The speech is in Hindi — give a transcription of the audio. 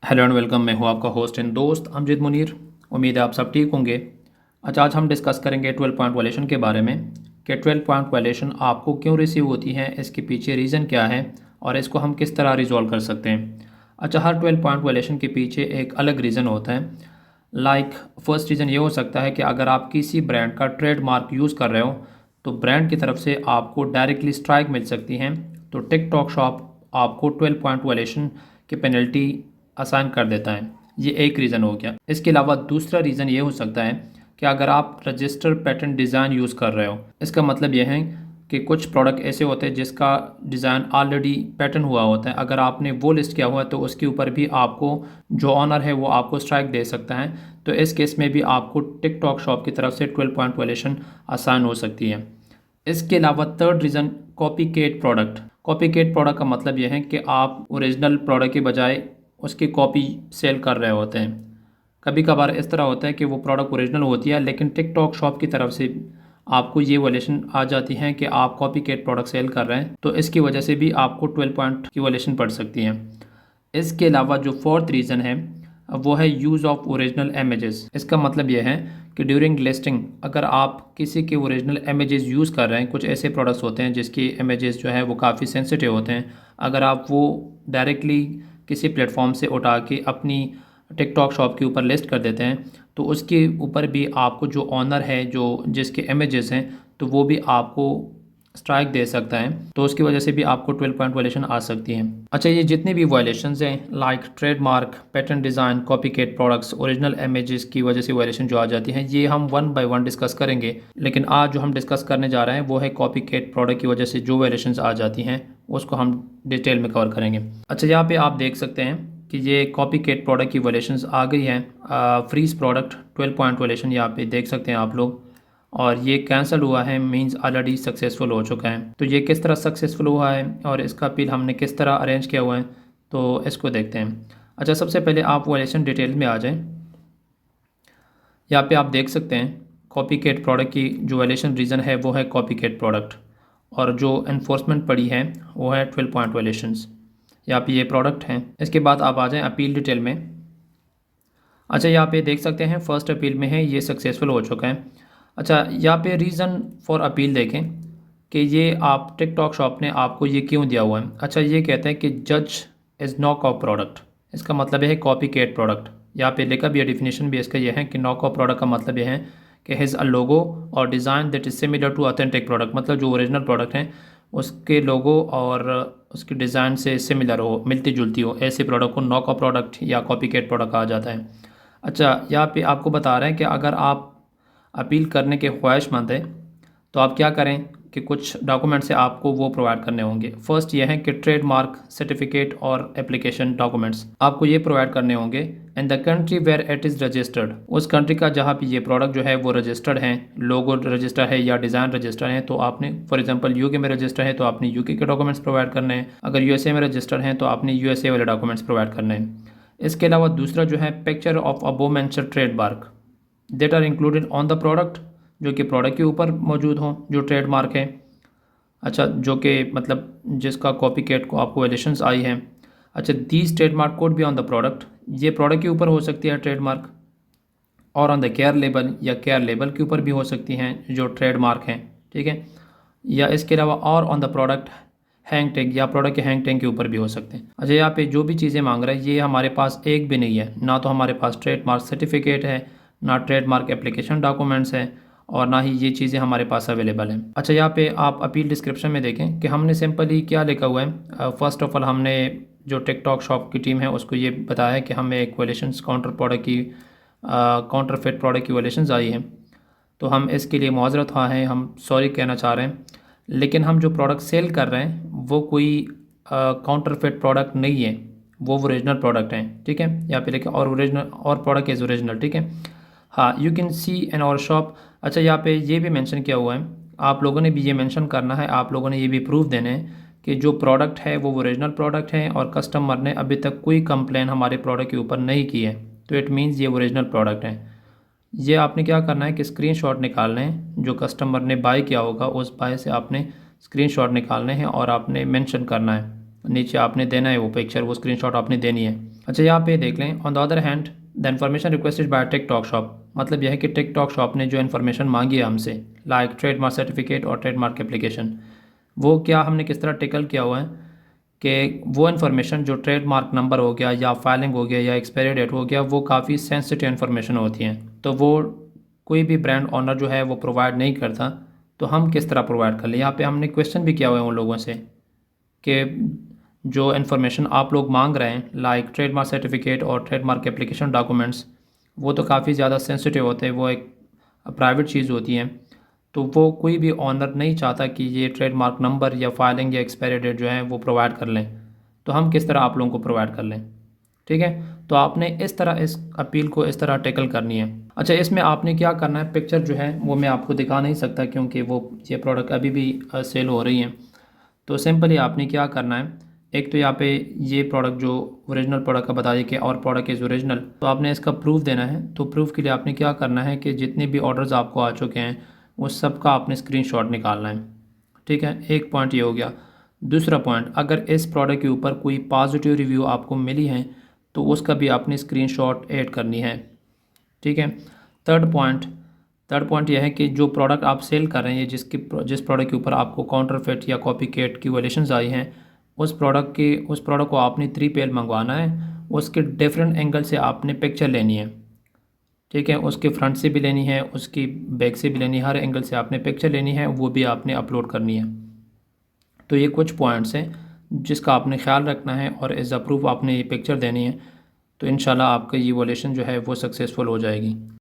Hello and welcome. मैं हूँ आपका होस्ट एंड दोस्त अमजद मुनीर। उम्मीद है आप सब ठीक होंगे। अच्छा, आज हम डिस्कस करेंगे 12 पॉइंट वायलेशन के बारे में कि 12 पॉइंट वायलेशन आपको क्यों रिसीव होती है, इसके पीछे रीज़न क्या है और इसको हम किस तरह रिजॉल्व कर सकते हैं। अच्छा, हर 12 पॉइंट वायलेशन के पीछे एक अलग रीज़न होता है। फर्स्ट रीज़न ये हो सकता है कि अगर आप किसी ब्रांड का ट्रेडमार्क यूज़ कर रहे हो तो ब्रांड की तरफ से आपको डायरेक्टली स्ट्राइक मिल सकती है। तो टिकटॉक शॉप आपको 12 पॉइंट वायलेशन की पेनल्टी आसान कर देता है। ये एक रीज़न हो गया। इसके अलावा दूसरा रीज़न ये हो सकता है कि अगर आप रजिस्टर पैटर्न डिज़ाइन यूज़ कर रहे हो, इसका मतलब यह है कि कुछ प्रोडक्ट ऐसे होते हैं जिसका डिज़ाइन ऑलरेडी पैटर्न हुआ होता है। अगर आपने वो लिस्ट किया हुआ है तो उसके ऊपर भी आपको जो ऑनर है वो आपको स्ट्राइक दे सकता है। तो इस केस में भी आपको टिकटॉक शॉप की तरफ से 12 पॉइंट वायलेशन आसान हो सकती है। इसके अलावा थर्ड रीज़न कॉपीकेट प्रोडक्ट। कॉपीकेट प्रोडक्ट का मतलब यह है कि आप ओरिजिनल प्रोडक्ट के बजाय उसकी कॉपी सेल कर रहे होते हैं। कभी कभार इस तरह होता है कि वो प्रोडक्ट ओरिजिनल होती है लेकिन टिकटॉक शॉप की तरफ से आपको ये वायलेशन आ जाती है कि आप कॉपीकेट प्रोडक्ट सेल कर रहे हैं, तो इसकी वजह से भी आपको 12 पॉइंट की वायलेशन पड़ सकती है। इसके अलावा जो फोर्थ रीज़न है वो है यूज़ ऑफ ओरिजिनल इमेजेस। इसका मतलब यह है कि ड्यूरिंग लिस्टिंग अगर आप किसी के ओरिजिनल इमेजेस यूज़ कर रहे हैं, कुछ ऐसे प्रोडक्ट्स होते हैं जिसके इमेजेस जो है वो काफ़ी सेंसिटिव होते हैं, अगर आप वो डायरेक्टली किसी प्लेटफॉर्म से उठा के अपनी टिकटॉक शॉप के ऊपर लिस्ट कर देते हैं तो उसके ऊपर भी आपको जो ऑनर है, जो जिसके इमेजेस हैं, तो वो भी आपको स्ट्राइक दे सकता है। तो उसकी वजह से भी आपको 12 पॉइंट वायलेशन आ सकती है। अच्छा, ये जितने भी वायलेशंस हैं like trademark, pattern design, copycat products, original images की वजह से वायलेशन जो आ जाती हैं, ये हम वन बाय वन डिस्कस करेंगे। लेकिन आज जो हम डिस्कस करने जा रहे हैं वो है कॉपीकेट प्रोडक्ट की वजह से जो वायलेशंस आ जाती हैं उसको हम डिटेल में कवर करेंगे। अच्छा, यहाँ पे आप देख सकते हैं कि ये कॉपीकेट प्रोडक्ट की वायलेशंस आ गई हैं। फ्रीज प्रोडक्ट 12 पॉइंट वायलेशन यहाँ पे देख सकते हैं आप लोग, और ये कैंसिल हुआ है, मींस ऑलरेडी सक्सेसफुल हो चुका है। तो ये किस तरह सक्सेसफुल हुआ है और इसका अपील हमने किस तरह अरेंज किया हुआ है, तो इसको देखते हैं। अच्छा, सबसे पहले आप वायलेशन डिटेल में आ जाएं। यहाँ पे आप देख सकते हैं कॉपीकेट प्रोडक्ट की जो वायलेशन रीज़न है वो है कॉपीकेट प्रोडक्ट, और जो इन्फोर्समेंट पड़ी है वो है 12 पॉइंट वायलेशंस। यहाँ पे ये प्रोडक्ट हैं। इसके बाद आप आ जाएँ अपील डिटेल में। अच्छा, यहाँ पे देख सकते हैं फर्स्ट अपील में है, ये सक्सेसफुल हो चुका है। अच्छा, यहाँ पे रीज़न फॉर अपील देखें कि ये आप टिकटॉक शॉप ने आपको ये क्यों दिया हुआ है। अच्छा, ये कहते हैं कि जज इज़ नॉक ऑफ प्रोडक्ट। इसका मतलब यह है कॉपीकेट प्रोडक्ट। यहाँ पे लिखा भी है, डेफिनेशन भी इसका यह है कि नॉक ऑफ प्रोडक्ट का मतलब यह है कि हिज अ लोगो और design that is similar to authentic product. मतलब जो ओरिजिनल प्रोडक्ट हैं उसके लोगो और उसके डिज़ाइन से सिमिलर हो, मिलती जुलती हो, ऐसे प्रोडक्ट को नॉक ऑफ प्रोडक्ट या कॉपीकेट प्रोडक्ट कहा जाता है। अच्छा, यहाँ पे आपको बता रहे हैं कि अगर आप अपील करने के ख्वाहिशमंद हैं तो आप क्या करें कि कुछ डॉक्यूमेंट से आपको वो प्रोवाइड करने होंगे। फर्स्ट ये है कि ट्रेडमार्क सर्टिफिकेट और एप्लीकेशन डॉक्यूमेंट्स आपको ये प्रोवाइड करने होंगे in the country where it is registered. उस कंट्री का जहाँ पे ये प्रोडक्ट जो है वो रजिस्टर्ड है, लोगो रजिस्टर है या डिज़ाइन रजिस्टर है, तो आपने फॉर एग्जांपल यूके में रजिस्टर है तो आपने यूके के डॉक्यूमेंट्स प्रोवाइड करने हैं। अगर यूएसए में रजिस्टर हैं तो आपने यूएसए वाले डॉक्यूमेंट्स प्रोवाइड करने हैं। इसके अलावा दूसरा जो है picture of above mentioned trademark that are included on the product, जो कि प्रोडक्ट के ऊपर मौजूद हों, जो ट्रेडमार्क है। अच्छा, जो कि मतलब जिसका कॉपीकेट को आपको वायलेशंस आई हैं। अच्छा, दीज ट्रेडमार्क कोड भी ऑन द प्रोडक्ट, ये प्रोडक्ट के ऊपर हो सकती है ट्रेडमार्क, और ऑन द केयर लेबल या केयर लेबल के ऊपर भी हो सकती हैं जो ट्रेडमार्क हैं, ठीक है। या इसके अलावा और on the product hang tag या प्रोडक्ट के हैंग टैग के ऊपर भी हो सकते हैं। अच्छा, यहाँ पे जो भी चीज़ें मांग रहा है ये हमारे पास एक भी नहीं है, ना तो हमारे पास ट्रेडमार्क सर्टिफिकेट है, ना ट्रेडमार्क एप्लीकेशन डॉक्यूमेंट्स हैं, और ना ही ये चीज़ें हमारे पास अवेलेबल हैं। अच्छा, यहाँ पे आप अपील डिस्क्रिप्शन में देखें कि हमने सिंपली क्या लिखा हुआ है। फर्स्ट ऑफ ऑल हमने जो टिकटॉक शॉप की टीम है उसको ये बताया है कि हमें एक वायलेशंस काउंटर प्रोडक्ट की काउंटरफेट प्रोडक्ट की वायलेशंस आई हैं, तो हम इसके लिए मुआज़रत ख़्वाह हैं, हम सॉरी कहना चाह रहे हैं। लेकिन हम जो प्रोडक्ट सेल कर रहे हैं वो कोई काउंटरफेट प्रोडक्ट नहीं है, वो ओरिजिनल प्रोडक्ट हैं, ठीक है। यहाँ पे लिखे और ओरिजिनल और प्रोडक्ट इज़ ओरिजिनल, ठीक है। हाँ, you can see in our shop. अच्छा, यहाँ पे ये भी मेंशन किया हुआ है, आप लोगों ने भी ये मेंशन करना है, आप लोगों ने ये भी प्रूफ देने हैं कि जो प्रोडक्ट है वो ओरिजिनल प्रोडक्ट है और कस्टमर ने अभी तक कोई कंप्लेन हमारे प्रोडक्ट के ऊपर नहीं की है, तो इट मीन्स ये ओरिजिनल प्रोडक्ट है। ये आपने क्या करना है कि स्क्रीनशॉट निकालने हैं, जो कस्टमर ने बाय किया होगा उस बाय से आपने स्क्रीनशॉट निकालने हैं और आपने मेंशन करना है, नीचे आपने देना है वो पिक्चर, वो स्क्रीनशॉट आपने देनी है। अच्छा, यहाँ पे देख लें, on the other hand the information requested bye TikTok shop, मतलब यह है कि टिकटॉक शॉप ने जो इन्फॉर्मेशन मांगी है हमसे, लाइक ट्रेडमार्क सर्टिफिकेट और ट्रेडमार्क एप्लीकेशन, वो क्या हमने किस तरह टिकल किया हुआ है कि वो इन्फॉर्मेशन जो ट्रेडमार्क नंबर हो गया या फाइलिंग हो गया या एक्सपायरी डेट हो गया, वो काफ़ी सेंसिटिव इन्फॉर्मेशन होती हैं, तो वो कोई भी ब्रांड ओनर जो है वो प्रोवाइड नहीं करता। तो हम किस तरह प्रोवाइड कर लें? यहाँ पे हमने क्वेश्चन भी किया हुआ है उन लोगों से कि जो इन्फॉर्मेशन आप लोग मांग रहे हैं, लाइक ट्रेडमार्क सर्टिफिकेट और ट्रेडमार्क एप्लीकेशन डॉक्यूमेंट्स, वो तो काफ़ी ज़्यादा सेंसिटिव होते हैं, वो एक प्राइवेट चीज़ होती हैं, तो वो कोई भी ऑनर नहीं चाहता कि ये ट्रेडमार्क नंबर या फाइलिंग या एक्सपायरी डेट जो है वो प्रोवाइड कर लें। तो हम किस तरह आप लोगों को प्रोवाइड कर लें? ठीक है, तो आपने इस तरह इस अपील को इस तरह टैकल करनी है। अच्छा, इसमें आपने क्या करना है, पिक्चर जो है वो मैं आपको दिखा नहीं सकता क्योंकि वो ये प्रोडक्ट अभी भी सेल हो रही हैं। तो सिंपली आपने क्या करना है, एक तो यहाँ पे ये प्रोडक्ट जो ओरिजिनल प्रोडक्ट का बता दिया कि और प्रोडक्ट इज़ ओरिजिनल, तो आपने इसका प्रूफ देना है। तो प्रूफ के लिए आपने क्या करना है कि जितने भी ऑर्डर्स आपको आ चुके हैं उस सब का आपने स्क्रीनशॉट निकालना है। ठीक है, एक पॉइंट ये हो गया। दूसरा पॉइंट, अगर इस प्रोडक्ट के ऊपर कोई पॉजिटिव रिव्यू आपको मिली है तो उसका भी आपने स्क्रीनशॉट ऐड करनी है। ठीक है, थर्ड पॉइंट यह है कि जो प्रोडक्ट आप सेल कर रहे हैं, जिस प्रोडक्ट के ऊपर आपको काउंटरफेट या कॉपीकैट की वैल्यूशंस आई हैं, उस प्रोडक्ट को आपने 3PL मंगवाना है, उसके डिफरेंट एंगल से आपने पिक्चर लेनी है। ठीक है, उसके फ्रंट से भी लेनी है, उसकी बैक से भी लेनी है, हर एंगल से आपने पिक्चर लेनी है, वो भी आपने अपलोड करनी है। तो ये कुछ पॉइंट्स हैं जिसका आपने ख्याल रखना है और एज अ प्रूफ आपने ये पिक्चर देनी है। तो इंशाल्लाह आपका ये वॉल्यूशन जो है वो सक्सेसफुल हो जाएगी।